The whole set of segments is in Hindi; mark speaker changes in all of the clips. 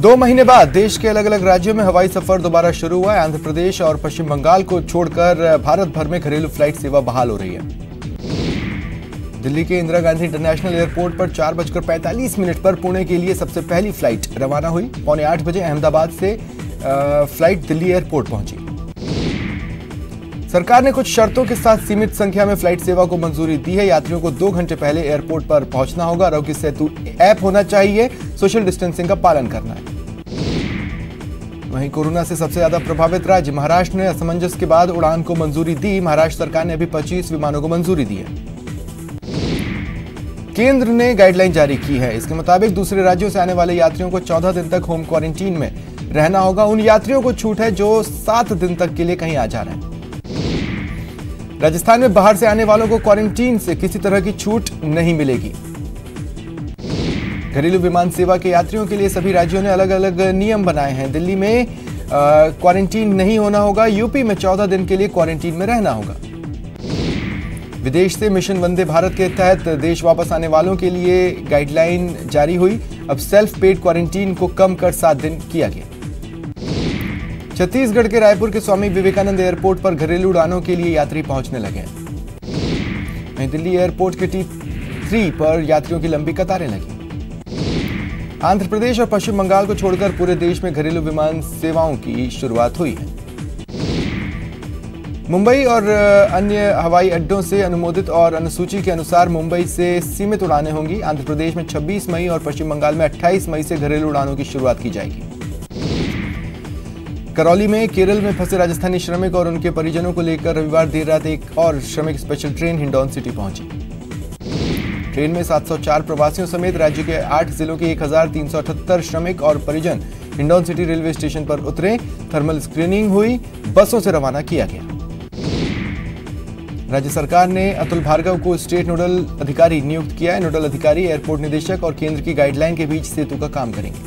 Speaker 1: 2 महीने बाद देश के अलग अलग राज्यों में हवाई सफर दोबारा शुरू हुआ है। आंध्र प्रदेश और पश्चिम बंगाल को छोड़कर भारत भर में घरेलू फ्लाइट सेवा बहाल हो रही है। दिल्ली के इंदिरा गांधी इंटरनेशनल एयरपोर्ट पर 4:45 पर पुणे के लिए सबसे पहली फ्लाइट रवाना हुई। 7:45 बजे अहमदाबाद से फ्लाइट दिल्ली एयरपोर्ट पहुंची। सरकार ने कुछ शर्तों के साथ सीमित संख्या में फ्लाइट सेवा को मंजूरी दी है। यात्रियों को 2 घंटे पहले एयरपोर्ट पर पहुंचना होगा। आरोग्य सेतु ऐप होना चाहिए। सोशल डिस्टेंसिंग का पालन करना है। वहीं कोरोना से सबसे ज्यादा प्रभावित राज्य महाराष्ट्र ने असमंजस के बाद उड़ान को मंजूरी दी। महाराष्ट्र सरकार ने अभी 25 विमानों को मंजूरी दी है। केंद्र ने गाइडलाइन जारी की है। इसके मुताबिक दूसरे राज्यों से आने वाले यात्रियों को 14 दिन तक होम क्वारंटीन में रहना होगा। उन यात्रियों को छूट है जो 7 दिन तक के लिए कहीं आ जा रहे हैं। राजस्थान में बाहर से आने वालों को क्वारंटीन से किसी तरह की छूट नहीं मिलेगी। घरेलू विमान सेवा के यात्रियों के लिए सभी राज्यों ने अलग अलग नियम बनाए हैं। दिल्ली में क्वारंटीन नहीं होना होगा। यूपी में 14 दिन के लिए क्वारंटीन में रहना होगा। विदेश से मिशन वंदे भारत के तहत देश वापस आने वालों के लिए गाइडलाइन जारी हुई। अब सेल्फ पेड क्वारंटीन को कम कर 7 दिन किया गया। छत्तीसगढ़ के रायपुर के स्वामी विवेकानंद एयरपोर्ट पर घरेलू उड़ानों के लिए यात्री पहुंचने लगे हैं। वहीं दिल्ली एयरपोर्ट के T3 पर यात्रियों की लंबी कतारें लगी। आंध्र प्रदेश और पश्चिम बंगाल को छोड़कर पूरे देश में घरेलू विमान सेवाओं की शुरुआत हुई है। मुंबई और अन्य हवाई अड्डों से अनुमोदित और अनुसूची के अनुसार मुंबई से सीमित उड़ानें होंगी। आंध्र प्रदेश में 26 मई और पश्चिम बंगाल में 28 मई से घरेलू उड़ानों की शुरुआत की जाएगी। करौली में केरल में फंसे राजस्थानी श्रमिक और उनके परिजनों को लेकर रविवार देर रात एक और श्रमिक स्पेशल ट्रेन हिंडौन सिटी पहुंची। ट्रेन में 704 प्रवासियों समेत राज्य के 8 जिलों के 1378 श्रमिक और परिजन हिंडौन सिटी रेलवे स्टेशन पर उतरे। थर्मल स्क्रीनिंग हुई। बसों से रवाना किया गया। राज्य सरकार ने अतुल भार्गव को स्टेट नोडल अधिकारी नियुक्त किया है। नोडल अधिकारी एयरपोर्ट निदेशक और केंद्र की गाइडलाइन के बीच सेतु का काम करेंगे।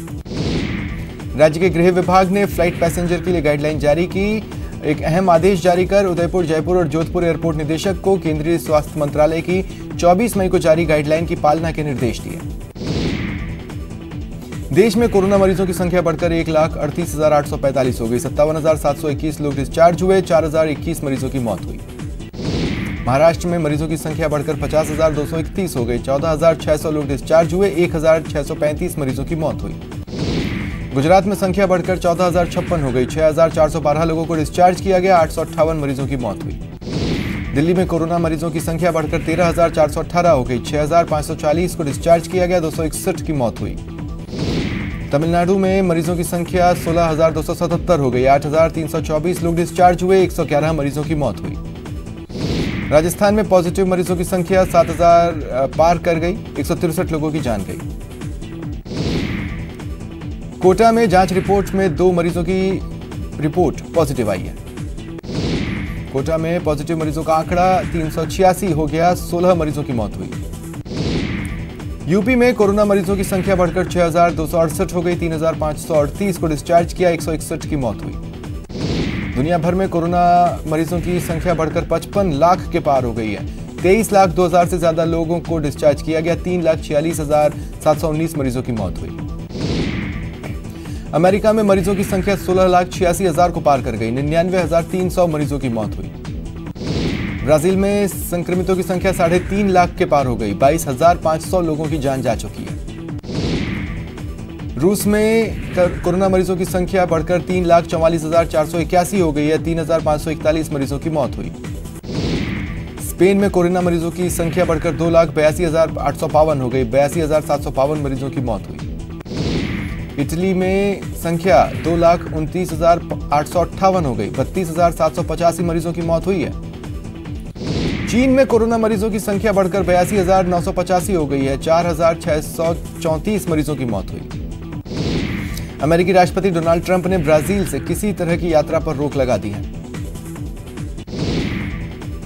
Speaker 1: राज्य के गृह विभाग ने फ्लाइट पैसेंजर के लिए गाइडलाइन जारी की। एक अहम आदेश जारी कर उदयपुर, जयपुर और जोधपुर एयरपोर्ट निदेशक को केंद्रीय स्वास्थ्य मंत्रालय की 24 मई को जारी गाइडलाइन की पालना के निर्देश दिए। देश में कोरोना मरीजों की संख्या बढ़कर 1,38,845 हो गई। 57,721 लोग डिस्चार्ज हुए। 4,021 मरीजों की मौत हुई। महाराष्ट्र में मरीजों की संख्या बढ़कर 50,231 हो गई। 14,600 लोग डिस्चार्ज हुए। 1,635 मरीजों की मौत हुई। गुजरात में संख्या बढ़कर 14,056 हो गई। 6,412 लोगों को डिस्चार्ज किया गया। 858 मरीजों की मौत हुई। दिल्ली में कोरोना मरीजों की संख्या बढ़कर 13,418 हो गई। 6,540 को डिस्चार्ज किया गया। 261 की मौत हुई। तमिलनाडु में मरीजों की संख्या 16,277 हो गई। 8,324 लोग डिस्चार्ज हुए। 111 मरीजों की मौत हुई। राजस्थान में पॉजिटिव मरीजों की संख्या 7,000 पार कर गई। 163 लोगों की जान गई। कोटा में जांच रिपोर्ट में 2 मरीजों की रिपोर्ट पॉजिटिव आई है। कोटा में पॉजिटिव मरीजों का आंकड़ा 386 हो गया। 16 मरीजों की मौत हुई। यूपी में कोरोना मरीजों की संख्या बढ़कर 6,268 हो गई। 3,538 को डिस्चार्ज किया। 161 की मौत हुई। दुनिया भर में कोरोना मरीजों की संख्या बढ़कर 55 लाख के पार हो गई है। 23,02,000 से ज्यादा लोगों को डिस्चार्ज किया गया। 3,46,719 मरीजों की मौत हुई। अमेरिका में मरीजों की संख्या 16,86,000 को पार कर गई। 99,300 मरीजों की मौत हुई। ब्राजील में संक्रमितों की संख्या 3.5 लाख के पार हो गई। 22,500 लोगों की जान जा चुकी है। रूस में कोरोना मरीजों की संख्या बढ़कर 3,44,481 हो गई है। 3,541 मरीजों की मौत हुई। स्पेन में कोरोना मरीजों की संख्या बढ़कर 2,82,852 हो गई। 82,752 मरीजों की मौत हुई। इटली में संख्या 2,29,858 हो गई। 32,785 मरीजों की मौत हुई है। चीन में कोरोना मरीजों की संख्या बढ़कर 82,985 हो गई है। 4,634 मरीजों की मौत हुई। अमेरिकी राष्ट्रपति डोनाल्ड ट्रंप ने ब्राजील से किसी तरह की यात्रा पर रोक लगा दी है।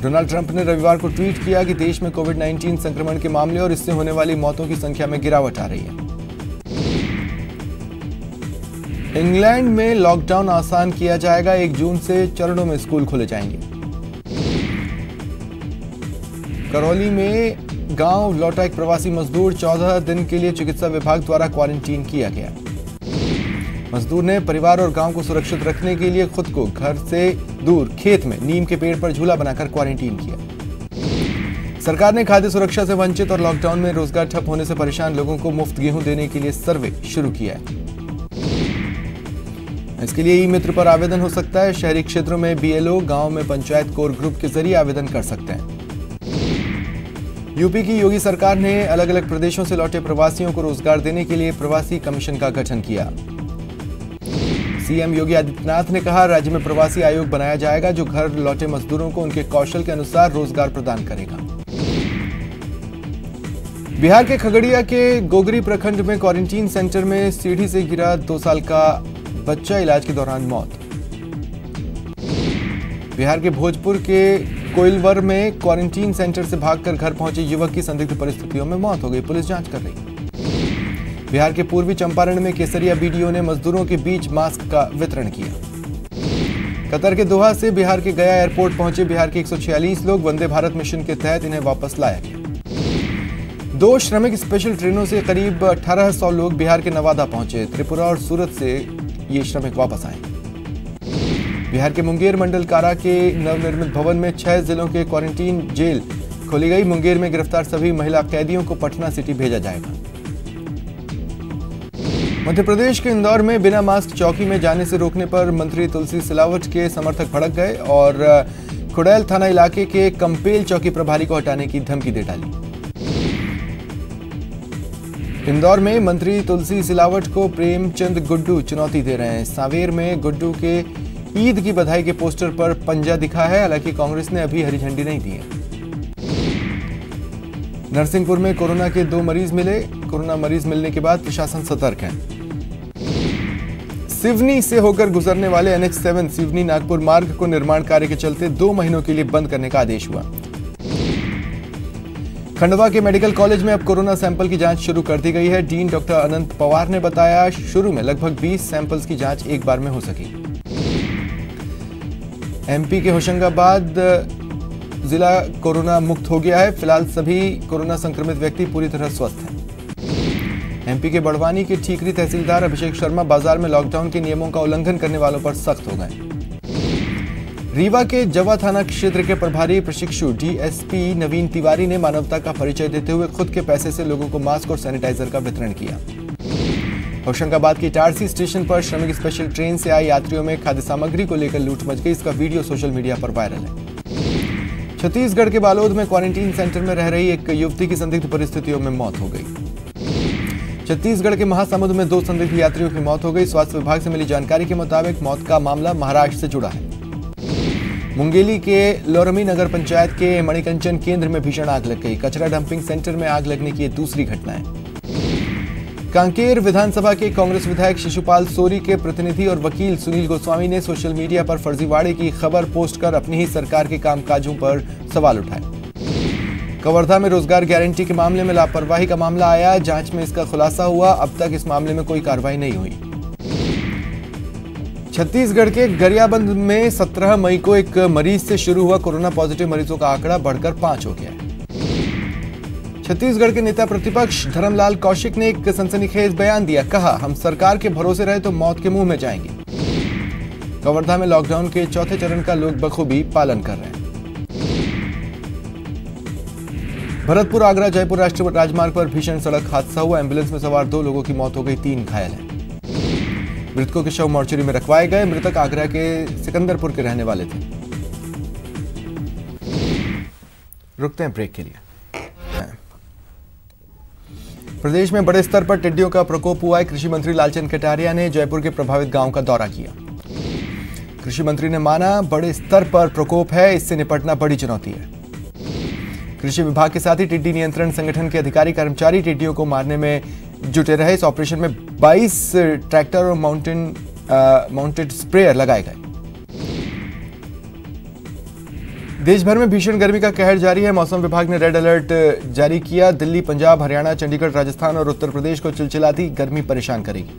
Speaker 1: डोनाल्ड ट्रंप ने रविवार को ट्वीट किया कि देश में कोविड-19 संक्रमण के मामले और इससे होने वाली मौतों की संख्या में गिरावट आ रही है। इंग्लैंड में लॉकडाउन आसान किया जाएगा। 1 जून से चरणों में स्कूल खोले जाएंगे। करौली में गांव लौटा एक प्रवासी मजदूर 14 दिन के लिए चिकित्सा विभाग द्वारा क्वारंटीन किया गया। मजदूर ने परिवार और गांव को सुरक्षित रखने के लिए खुद को घर से दूर खेत में नीम के पेड़ पर झूला बनाकर क्वारंटीन किया। सरकार ने खाद्य सुरक्षा से वंचित और लॉकडाउन में रोजगार ठप होने से परेशान लोगों को मुफ्त गेहूं देने के लिए सर्वे शुरू किया है। इसके लिए ई मित्र पर आवेदन हो सकता है। शहरी क्षेत्रों में बीएलओ, गांव में पंचायत कोर ग्रुप के जरिए आवेदन कर सकते हैं। यूपी की योगी सरकार ने अलग अलग प्रदेशों से लौटे प्रवासियों को रोजगार देने के लिए प्रवासी कमीशन का गठन किया। सीएम योगी आदित्यनाथ ने कहा, राज्य में प्रवासी आयोग बनाया जाएगा जो घर लौटे मजदूरों को उनके कौशल के अनुसार रोजगार प्रदान करेगा। बिहार के खगड़िया के गोगरी प्रखंड में क्वारंटीन सेंटर में सीढ़ी से गिरा 2 साल का बच्चा, इलाज के दौरान मौत। बिहार के भोजपुर के कोइलवर में क्वारंटीन सेंटर से भागकर घर पहुंचे युवक की संदिग्ध परिस्थितियों में मौत हो गई। पुलिस जांच कर रही। बिहार के पूर्वी चंपारण में केसरिया बीडीओ ने मजदूरों के बीच मास्क का वितरण किया। कतर के दोहा से बिहार के गया एयरपोर्ट पहुंचे बिहार के 146 लोग। वंदे भारत मिशन के तहत इन्हें वापस लाया गया। 2 श्रमिक स्पेशल ट्रेनों से करीब 1800 लोग बिहार के नवादा पहुंचे। त्रिपुरा और सूरत से ये श्रमिक वापस आए। बिहार के मुंगेर मंडल कारा के नवनिर्मित भवन में 6 जिलों के क्वारंटीन जेल खोली गई। मुंगेर में गिरफ्तार सभी महिला कैदियों को पटना सिटी भेजा जाएगा। मध्य प्रदेश के इंदौर में बिना मास्क चौकी में जाने से रोकने पर मंत्री तुलसी सिलावट के समर्थक भड़क गए और खुड़ैल थाना इलाके के कंपेल चौकी प्रभारी को हटाने की धमकी दे डाली। इंदौर में मंत्री तुलसी सिलावट को प्रेमचंद गुड्डू चुनौती दे रहे हैं। सांवेर में गुड्डू के ईद की बधाई के पोस्टर पर पंजा दिखा है, हालांकि कांग्रेस ने अभी हरी झंडी नहीं दी है। नरसिंहपुर में कोरोना के 2 मरीज मिले। कोरोना मरीज मिलने के बाद प्रशासन सतर्क है। सिवनी से होकर गुजरने वाले NH7 सिवनी नागपुर मार्ग को निर्माण कार्य के चलते 2 महीनों के लिए बंद करने का आदेश हुआ। खंडवा के मेडिकल कॉलेज में अब कोरोना सैंपल की जांच शुरू कर दी गई है। डीन डॉक्टर अनंत पवार ने बताया, शुरू में लगभग 20 सैंपल्स की जांच एक बार में हो सकी। एमपी के होशंगाबाद जिला कोरोना मुक्त हो गया है। फिलहाल सभी कोरोना संक्रमित व्यक्ति पूरी तरह स्वस्थ हैं। एमपी के बड़वानी के ठीकरी तहसीलदार अभिषेक शर्मा बाजार में लॉकडाउन के नियमों का उल्लंघन करने वालों पर सख्त हो गए। रीवा के जवा थाना क्षेत्र के प्रभारी प्रशिक्षु डीएसपी नवीन तिवारी ने मानवता का परिचय देते हुए खुद के पैसे से लोगों को मास्क और सैनिटाइजर का वितरण किया। होशंगाबाद की इटारसी स्टेशन पर श्रमिक स्पेशल ट्रेन से आए यात्रियों में खाद्य सामग्री को लेकर लूट मच गई। इसका वीडियो सोशल मीडिया पर वायरल है। छत्तीसगढ़ के बालोद में क्वारंटीन सेंटर में रह रही एक युवती की संदिग्ध परिस्थितियों में मौत हो गई। छत्तीसगढ़ के महासमुंद में 2 संदिग्ध यात्रियों की मौत हो गई। स्वास्थ्य विभाग से मिली जानकारी के मुताबिक मौत का मामला महाराष्ट्र से जुड़ा है। मुंगेली के लोरमी नगर पंचायत के मणिकंचन केंद्र में भीषण आग लग गई। कचरा डंपिंग सेंटर में आग लगने की ये दूसरी घटना है। कांकेर विधानसभा के कांग्रेस विधायक शिशुपाल सोरी के प्रतिनिधि और वकील सुनील गोस्वामी ने सोशल मीडिया पर फर्जीवाड़े की खबर पोस्ट कर अपनी ही सरकार के कामकाजों पर सवाल उठाए। कवर्धा में रोजगार गारंटी के मामले में लापरवाही का मामला आया। जांच में इसका खुलासा हुआ। अब तक इस मामले में कोई कार्रवाई नहीं हुई। छत्तीसगढ़ के गरियाबंद में 17 मई को एक मरीज से शुरू हुआ कोरोना पॉजिटिव मरीजों का आंकड़ा बढ़कर 5 हो गया है। छत्तीसगढ़ के नेता प्रतिपक्ष धर्मलाल कौशिक ने एक सनसनीखेज बयान दिया। कहा, हम सरकार के भरोसे रहे तो मौत के मुंह में जाएंगे। कवर्धा में लॉकडाउन के 4थे चरण का लोग बखूबी पालन कर रहे हैं। भरतपुर आगरा जयपुर राष्ट्रीय राजमार्ग पर भीषण सड़क हादसा हुआ। एम्बुलेंस में सवार 2 लोगों की मौत हो गई, 3 घायल हैं। मृतकों के शव मोर्चरी में रखवाए गए। मृतक आगरा के सिकंदरपुर के रहने वाले थे। रुकते हैं ब्रेक के लिए। प्रदेश में बड़े स्तर पर टिड्डियों का प्रकोप हुआ है। कृषि मंत्री लालचंद कटारिया ने जयपुर के प्रभावित गांव का दौरा किया। कृषि मंत्री ने माना, बड़े स्तर पर प्रकोप है, इससे निपटना बड़ी चुनौती है। कृषि विभाग के साथ ही टिड्डी नियंत्रण संगठन के अधिकारी कर्मचारी टिड्डियों को मारने में जुटे रहे। इस ऑपरेशन में 22 ट्रैक्टर और माउंटेड स्प्रेयर लगाए गए। देश भर में भीषण गर्मी का कहर जारी है। मौसम विभाग ने रेड अलर्ट जारी किया। दिल्ली, पंजाब, हरियाणा, चंडीगढ़, राजस्थान और उत्तर प्रदेश को चिलचिलाती गर्मी परेशान करेगी।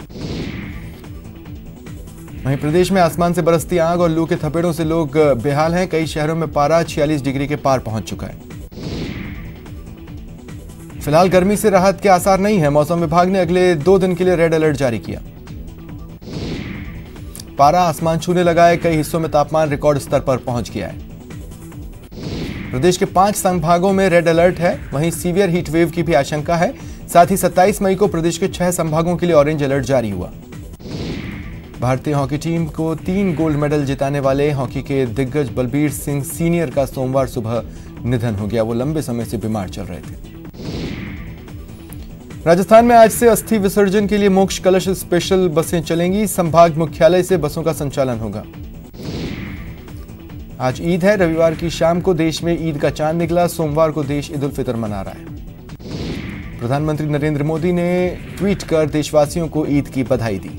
Speaker 1: वहीं प्रदेश में आसमान से बरसती आग और लू के थपेड़ों से लोग बेहाल हैं। कई शहरों में पारा 46 डिग्री के पार पहुंच चुका है। फिलहाल गर्मी से राहत के आसार नहीं है। मौसम विभाग ने अगले 2 दिन के लिए रेड अलर्ट जारी किया। पारा आसमान छूने लगा है। कई हिस्सों में तापमान रिकॉर्ड स्तर पर पहुंच गया है। प्रदेश के 5 संभागों में रेड अलर्ट है। वहीं सीवियर हीट वेव की भी आशंका है। साथ ही 27 मई को प्रदेश के 6 संभागों के लिए ऑरेंज अलर्ट जारी हुआ। भारतीय हॉकी टीम को 3 गोल्ड मेडल जिताने वाले हॉकी के दिग्गज बलबीर सिंह सीनियर का सोमवार सुबह निधन हो गया। वो लंबे समय से बीमार चल रहे थे। राजस्थान में आज से अस्थि विसर्जन के लिए मोक्ष कलश स्पेशल बसें चलेंगी। संभाग मुख्यालय से बसों का संचालन होगा। आज ईद है। रविवार की शाम को देश में ईद का चांद निकला। सोमवार को देश ईद उल फितर मना रहा है। प्रधानमंत्री नरेंद्र मोदी ने ट्वीट कर देशवासियों को ईद की बधाई दी।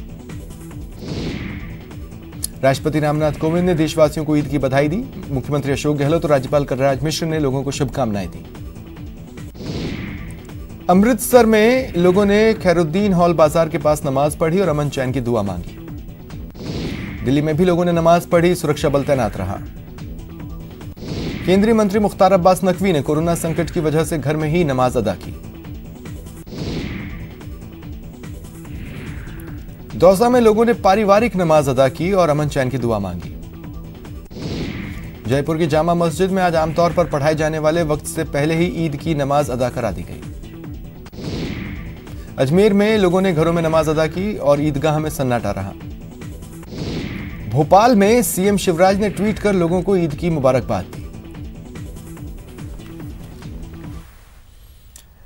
Speaker 1: राष्ट्रपति रामनाथ कोविंद ने देशवासियों को ईद की बधाई दी। मुख्यमंत्री अशोक गहलोत और राज्यपाल कलराज मिश्र ने लोगों को शुभकामनाएं दी। अमृतसर में लोगों ने खैरुद्दीन हॉल बाजार के पास नमाज पढ़ी और अमन चैन की दुआ मांगी। दिल्ली में भी लोगों ने नमाज पढ़ी। सुरक्षा बल तैनात रहा। केंद्रीय मंत्री मुख्तार अब्बास नकवी ने कोरोना संकट की वजह से घर में ही नमाज अदा की। दौसा में लोगों ने पारिवारिक नमाज अदा की और अमन चैन की दुआ मांगी। जयपुर की जामा मस्जिद में आज आमतौर पर पढ़ाए जाने वाले वक्त से पहले ही ईद की नमाज अदा करा दी गई। अजमेर में लोगों ने घरों में नमाज अदा की और ईदगाह में सन्नाटा रहा। भोपाल में सीएम शिवराज ने ट्वीट कर लोगों को ईद की मुबारकबाद दी।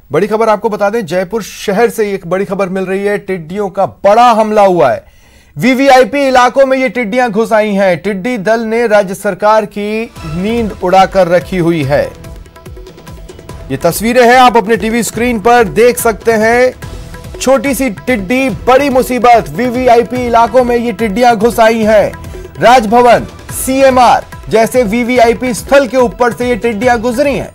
Speaker 1: बड़ी खबर आपको बता दें, जयपुर शहर से एक बड़ी खबर मिल रही है। टिड्डियों का बड़ा हमला हुआ है। वीवीआईपी इलाकों में ये टिड्डियां घुस आई हैं। टिड्डी दल ने राज्य सरकार की नींद उड़ाकर रखी हुई है। ये तस्वीरें हैं, आप अपने टीवी स्क्रीन पर देख सकते हैं। छोटी सी टिड्डी, बड़ी मुसीबत। वीवीआईपी इलाकों में ये टिड्डियां घुस आई हैं। राजभवन, सीएमआर जैसे वीवीआईपी स्थल के ऊपर से ये टिड्डियां गुजरी हैं।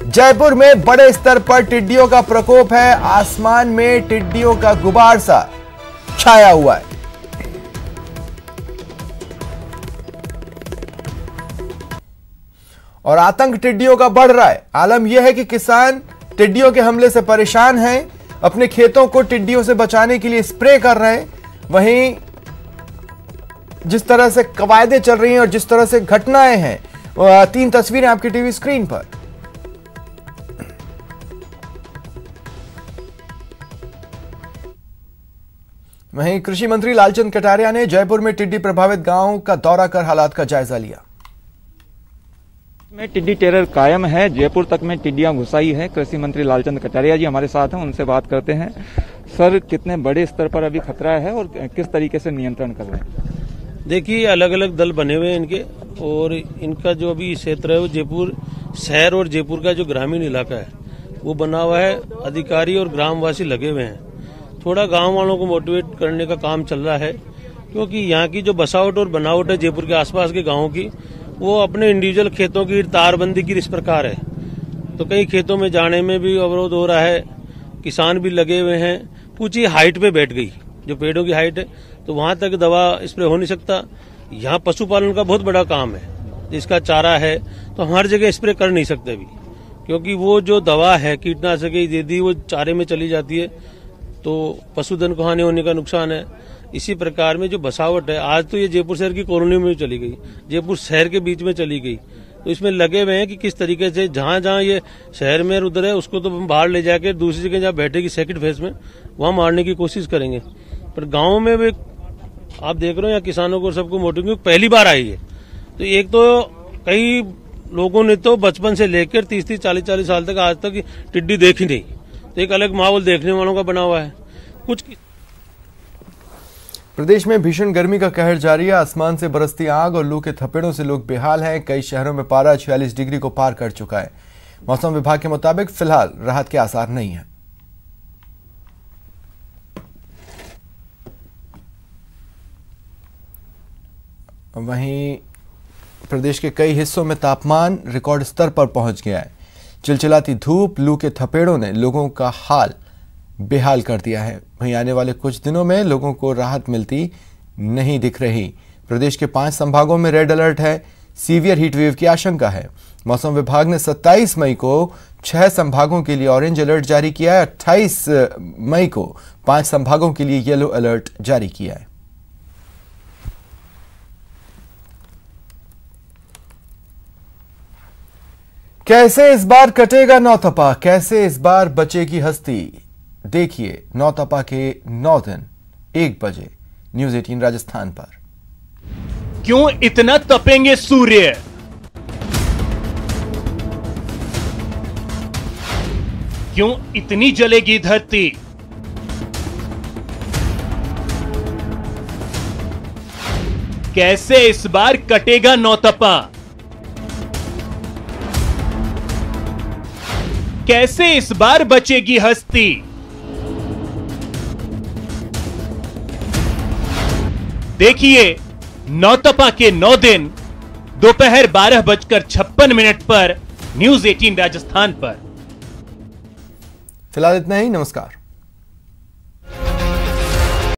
Speaker 1: जयपुर में बड़े स्तर पर टिड्डियों का प्रकोप है। आसमान में टिड्डियों का गुबार सा छाया हुआ है। और आतंक टिड्डियों का बढ़ रहा है। आलम यह है कि किसान टिड्डियों के हमले से परेशान हैं। अपने खेतों को टिड्डियों से बचाने के लिए स्प्रे कर रहे हैं। वहीं जिस तरह से कवायदें चल रही हैं और जिस तरह से घटनाएं हैं, 3 तस्वीरें आपकी टीवी स्क्रीन पर। वहीं कृषि मंत्री लालचंद कटारिया ने जयपुर में टिड्डी प्रभावित गांवों का दौरा कर हालात का जायजा लिया।
Speaker 2: में टिड्डी टेरर कायम है। जयपुर तक में टिड्डियां घुसाई है। कृषि मंत्री लालचंद कटारिया जी हमारे साथ हैं, उनसे बात करते हैं। सर, कितने बड़े स्तर पर अभी खतरा है और किस तरीके से नियंत्रण कर रहे हैं?
Speaker 3: देखिए, अलग अलग दल बने हुए हैं इनके, और इनका जो अभी क्षेत्र है वो जयपुर शहर और जयपुर का जो ग्रामीण इलाका है वो बना हुआ है। अधिकारी और ग्रामवासी लगे हुए हैं। थोड़ा गांव वालों को मोटिवेट करने का काम चल रहा है, क्योंकि यहाँ की जो बसावट और बनावट है जयपुर के आसपास के गांवों की, वो अपने इंडिविजुअल खेतों की तारबंदी की इस प्रकार है। तो कई खेतों में जाने में भी अवरोध हो रहा है। किसान भी लगे हुए हैं। ऊंची हाइट पे बैठ गई जो पेड़ों की हाइट है, तो वहां तक दवा स्प्रे हो नहीं सकता। यहाँ पशुपालन का बहुत बड़ा काम है, जिसका चारा है, तो हम हर जगह स्प्रे कर नहीं सकते अभी, क्योंकि वो जो दवा है कीटनाशक यदि वो चारे में चली जाती है तो पशुधन को हानि होने का नुकसान है। इसी प्रकार में जो बसावट है, आज तो ये जयपुर शहर की कॉलोनी में चली गई, जयपुर शहर के बीच में चली गई। तो इसमें लगे हुए हैं कि किस तरीके से जहां जहां ये शहर में उधर है उसको तो हम बाहर ले जाकर दूसरी जगह जहां बैठेगी सेकंड फेज में वहां मारने की कोशिश करेंगे। पर गाँव में भी आप देख रहे हो, यहाँ किसानों को सबको मोटिव पहली बार आई है। तो एक तो कई लोगों ने तो बचपन से लेकर 30-30, 40-40 साल तक आज तक टिड्डी देखी नहीं। तो एक अलग माहौल देखने वालों का बना हुआ है। कुछ
Speaker 1: प्रदेश में भीषण गर्मी का कहर जारी है। आसमान से बरसती आग और लू के थपेड़ों से लोग बेहाल हैं। कई शहरों में पारा 46 डिग्री को पार कर चुका है। मौसम विभाग के मुताबिक फिलहाल राहत के आसार नहीं है। वहीं प्रदेश के कई हिस्सों में तापमान रिकॉर्ड स्तर पर पहुंच गया है। चिलचिलाती धूप, लू के थपेड़ों ने लोगों का हाल बेहाल कर दिया है। वहीं आने वाले कुछ दिनों में लोगों को राहत मिलती नहीं दिख रही। प्रदेश के 5 संभागों में रेड अलर्ट है। सीवियर हीट वेव की आशंका है। मौसम विभाग ने 27 मई को 6 संभागों के लिए ऑरेंज अलर्ट जारी किया है। 28 मई को 5 संभागों के लिए येलो अलर्ट जारी किया है। कैसे इस बार कटेगा नौतपा, कैसे इस बार बचेगी हस्ती। देखिए नौतपा के 9 दिन 1 बजे न्यूज 18 राजस्थान पर।
Speaker 4: क्यों इतना तपेंगे सूर्य, क्यों इतनी जलेगी धरती, कैसे इस बार कटेगा नौतपा, कैसे इस बार बचेगी हस्ती। देखिए नौतपा के 9 दिन दोपहर 12:56 पर न्यूज 18 राजस्थान पर।
Speaker 1: फिलहाल इतना ही, नमस्कार।